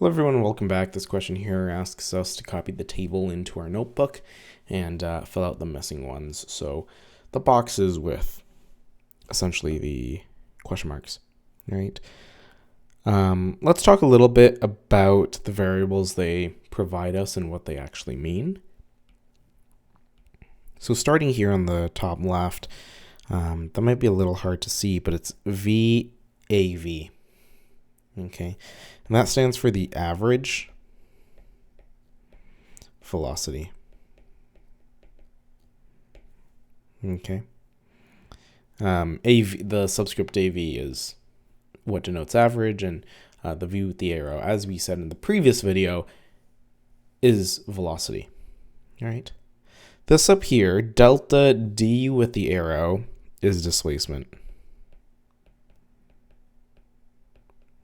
Hello everyone and welcome back. This question here asks us to copy the table into our notebook and fill out the missing ones. So the boxes with essentially the question marks, right? Let's talk a little bit about the variables they provide us and what they actually mean. So starting here on the top left, that might be a little hard to see, but it's VAV. Okay, and that stands for the average velocity. Okay. AV, the subscript AV is what denotes average, and the V with the arrow, as we said in the previous video, is velocity. All right. This up here, delta D with the arrow, is displacement.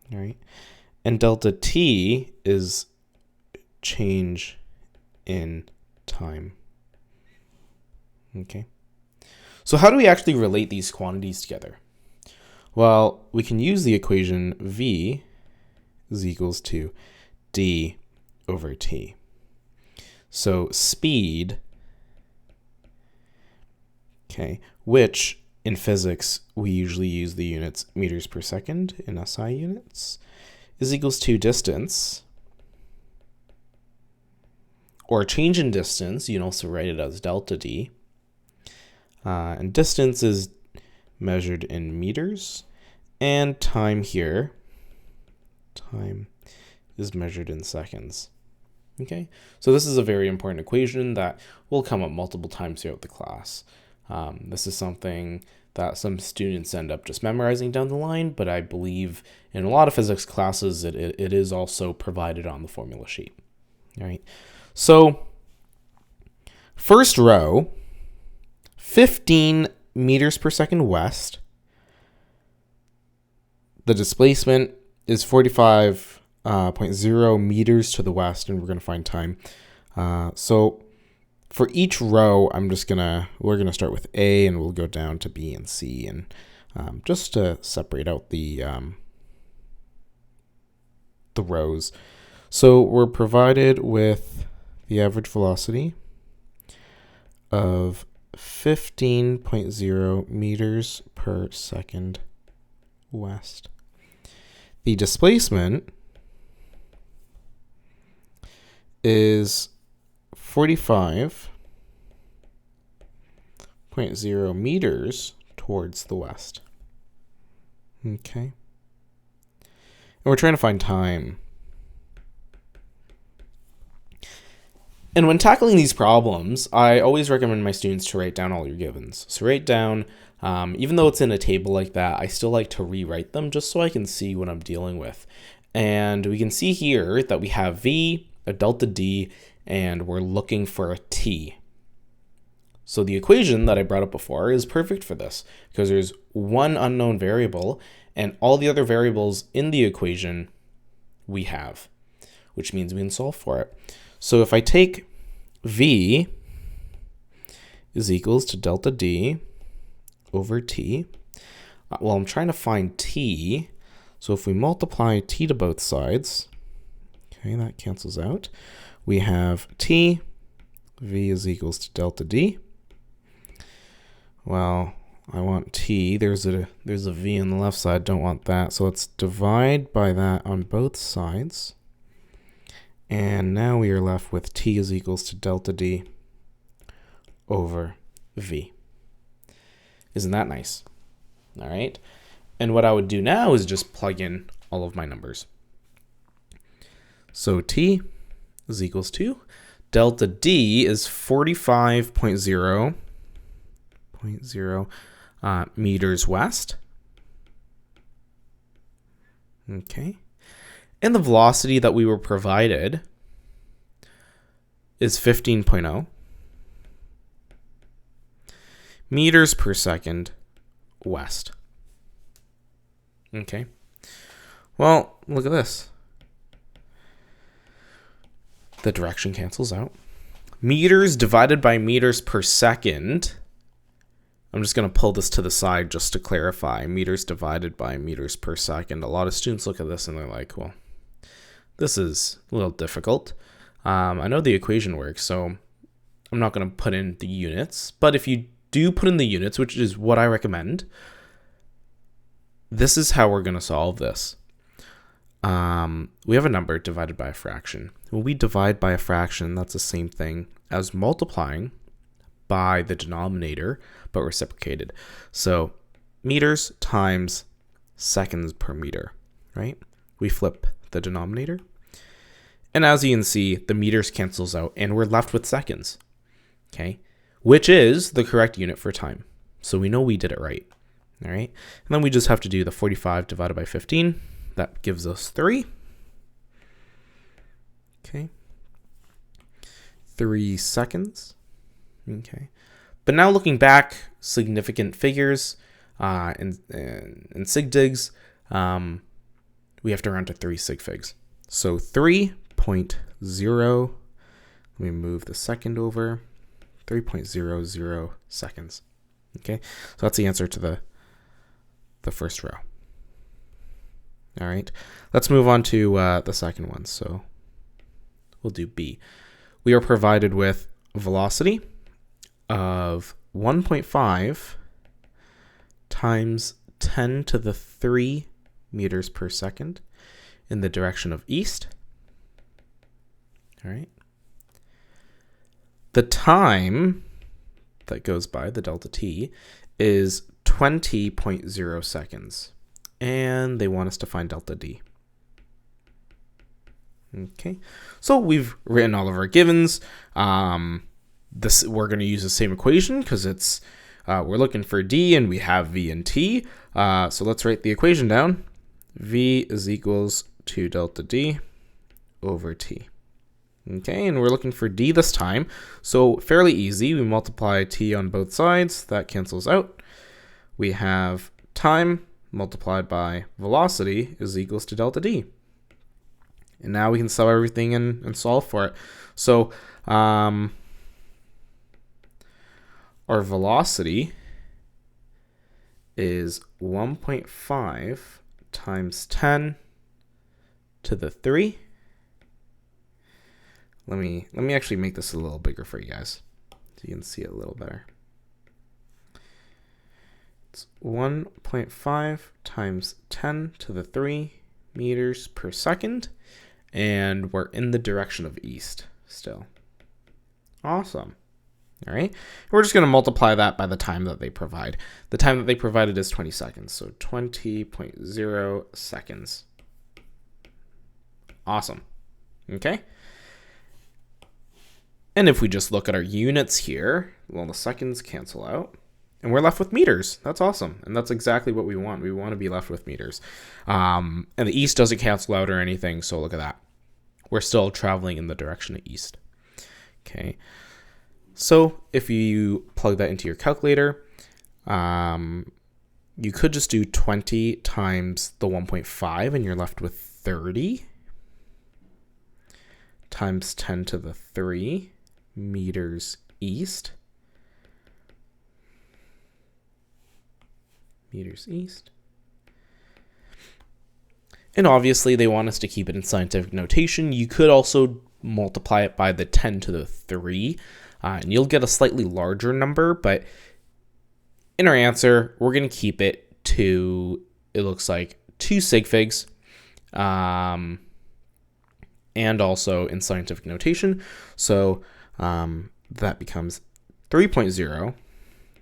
All right. And delta T is change in time. Okay. So how do we actually relate these quantities together? Well, we can use the equation V is equals to D over T. So speed, okay, which in physics we usually use the units meters per second in SI units, is equals to distance, or change in distance. You can also write it as delta D. And distance is measured in meters, and time here, time is measured in seconds. Okay, so this is a very important equation that will come up multiple times throughout the class. This is something that some students end up just memorizing down the line, but I believe in a lot of physics classes it is also provided on the formula sheet. All right, so first row, 15 meters per second west. The displacement is 45.0 meters to the west, and we're going to find time. So for each row, we're gonna start with A, and we'll go down to B and C, and just to separate out the rows. So we're provided with the average velocity of 15.0 meters per second west. The displacement is 45.0 meters towards the west. Okay. And we're trying to find time. And when tackling these problems, I always recommend my students to write down all your givens. So write down, even though it's in a table like that, I still like to rewrite them just so I can see what I'm dealing with. And we can see here that we have V, a delta D, and we're looking for a T. So the equation that I brought up before is perfect for this because there's one unknown variable and all the other variables in the equation we have, which means we can solve for it. So if I take V is equals to delta D over T, well, I'm trying to find T. So if we multiply T to both sides, okay, that cancels out. We have T, V is equals to delta D. Well, I want T, there's a V on the left side, don't want that. So let's divide by that on both sides. And now we are left with T is equals to delta D over V. Isn't that nice? All right. And what I would do now is just plug in all of my numbers. So T is equals to delta D is 45.0 meters west. Okay. And the velocity that we were provided is 15.0 meters per second west. Okay. Well, look at this. The direction cancels out. Meters divided by meters per second. I'm just going to pull this to the side just to clarify. Meters divided by meters per second. A lot of students look at this and they're like, well, This is a little difficult. I know the equation works, so I'm not going to put in the units. But if you do put in the units, which is what I recommend, this is how we're going to solve this. We have a number divided by a fraction. When we divide by a fraction, that's the same thing as multiplying by the denominator, but reciprocated. So meters times seconds per meter, right? We flip the denominator. And as you can see, the meters cancels out and we're left with seconds, okay? Which is the correct unit for time. So we know we did it right, all right? And then we just have to do the 45 divided by 15. That gives us 3. Okay. 3 seconds. Okay. But now looking back, significant figures and sig digs, we have to round to 3 sig figs. So 3.0, let me move the second over, 3.00 seconds. Okay, so that's the answer to the first row. All right, let's move on to the second one. So we'll do B. We are provided with velocity of 1.5 times 10 to the 3 meters per second in the direction of east. All right. The time that goes by, the delta t, is 20.0 seconds. And they want us to find delta d. Okay, so we've written all of our givens. We're going to use the same equation because it's we're looking for d and we have v and t. So let's write the equation down. V is equals to delta d over t. Okay, and we're looking for d this time. So fairly easy. We multiply t on both sides. That cancels out. We have time multiplied by velocity is equals to delta d. And now we can sub everything in and solve for it. So our velocity is 1.5 times 10 to the 3. Let me actually make this a little bigger for you guys so you can see it a little better. It's 1.5 times 10 to the 3 meters per second. And we're in the direction of east still. Awesome. All right. We're just going to multiply that by the time that they provide. The time that they provided is 20 seconds. So 20.0 seconds. Awesome. Okay. And if we just look at our units here, well, the seconds cancel out. And we're left with meters. That's awesome. And that's exactly what we want. We want to be left with meters. And the east doesn't cancel out or anything, so look at that. We're still traveling in the direction of east. Okay. So if you plug that into your calculator, you could just do 20 times the 1.5 and you're left with 30 times 10 to the 3 meters east. Meters east. And obviously they want us to keep it in scientific notation. You could also multiply it by the 10 to the 3, and you'll get a slightly larger number, but in our answer, we're going to keep it to, it looks like 2 sig figs, and also in scientific notation. So that becomes 3.0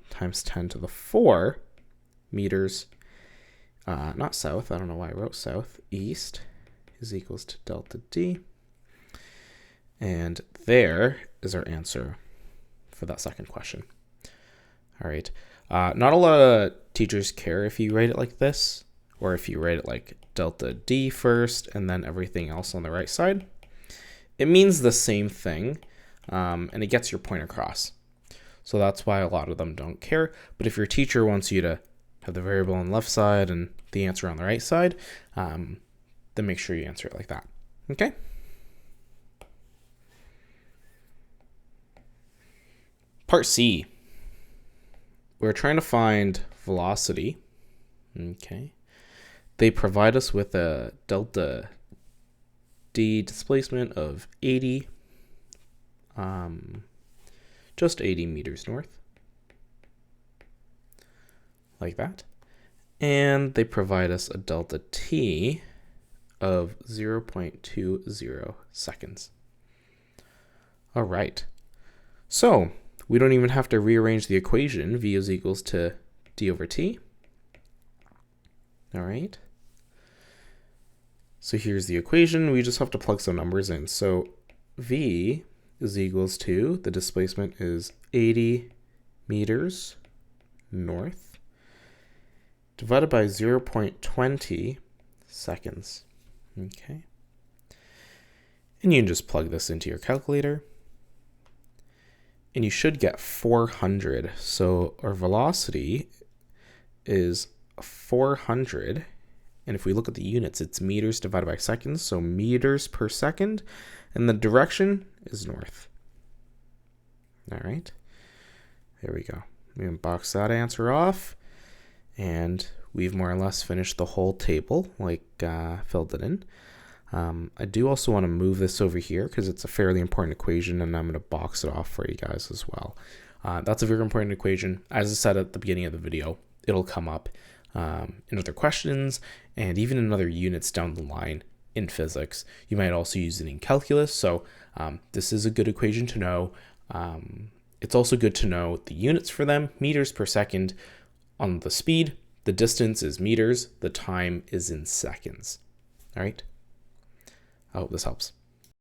times 10 to the 4 meters, not south, I don't know why I wrote south, east is equals to delta D. And there is our answer for that second question. All right. Not a lot of teachers care if you write it like this, or if you write it like delta D first and then everything else on the right side. It means the same thing, and it gets your point across. So that's why a lot of them don't care. But if your teacher wants you to have the variable on the left side and the answer on the right side, then make sure you answer it like that. Okay? Part C. We're trying to find velocity. Okay. They provide us with a delta d displacement of 80, just 80 meters north, like that. And they provide us a delta t of 0.20 seconds. All right, so we don't even have to rearrange the equation. V is equals to d over t. All right. So here's the equation. We just have to plug some numbers in. So V is equals to, the displacement is 80 meters north, divided by 0.20 seconds. Okay. And you can just plug this into your calculator. And you should get 400. So our velocity is 400. And if we look at the units, it's meters divided by seconds. So meters per second. And the direction is north. All right. There we go. We can box that answer off. And we've more or less finished the whole table, like filled it in. I do also want to move this over here because it's a fairly important equation, and I'm going to box it off for you guys as well. That's a very important equation. As I said at the beginning of the video, it'll come up in other questions and even in other units down the line in physics. You might also use it in calculus. So this is a good equation to know. It's also good to know the units for them: meters per second on the speed, the distance is meters, the time is in seconds. All right. I hope this helps.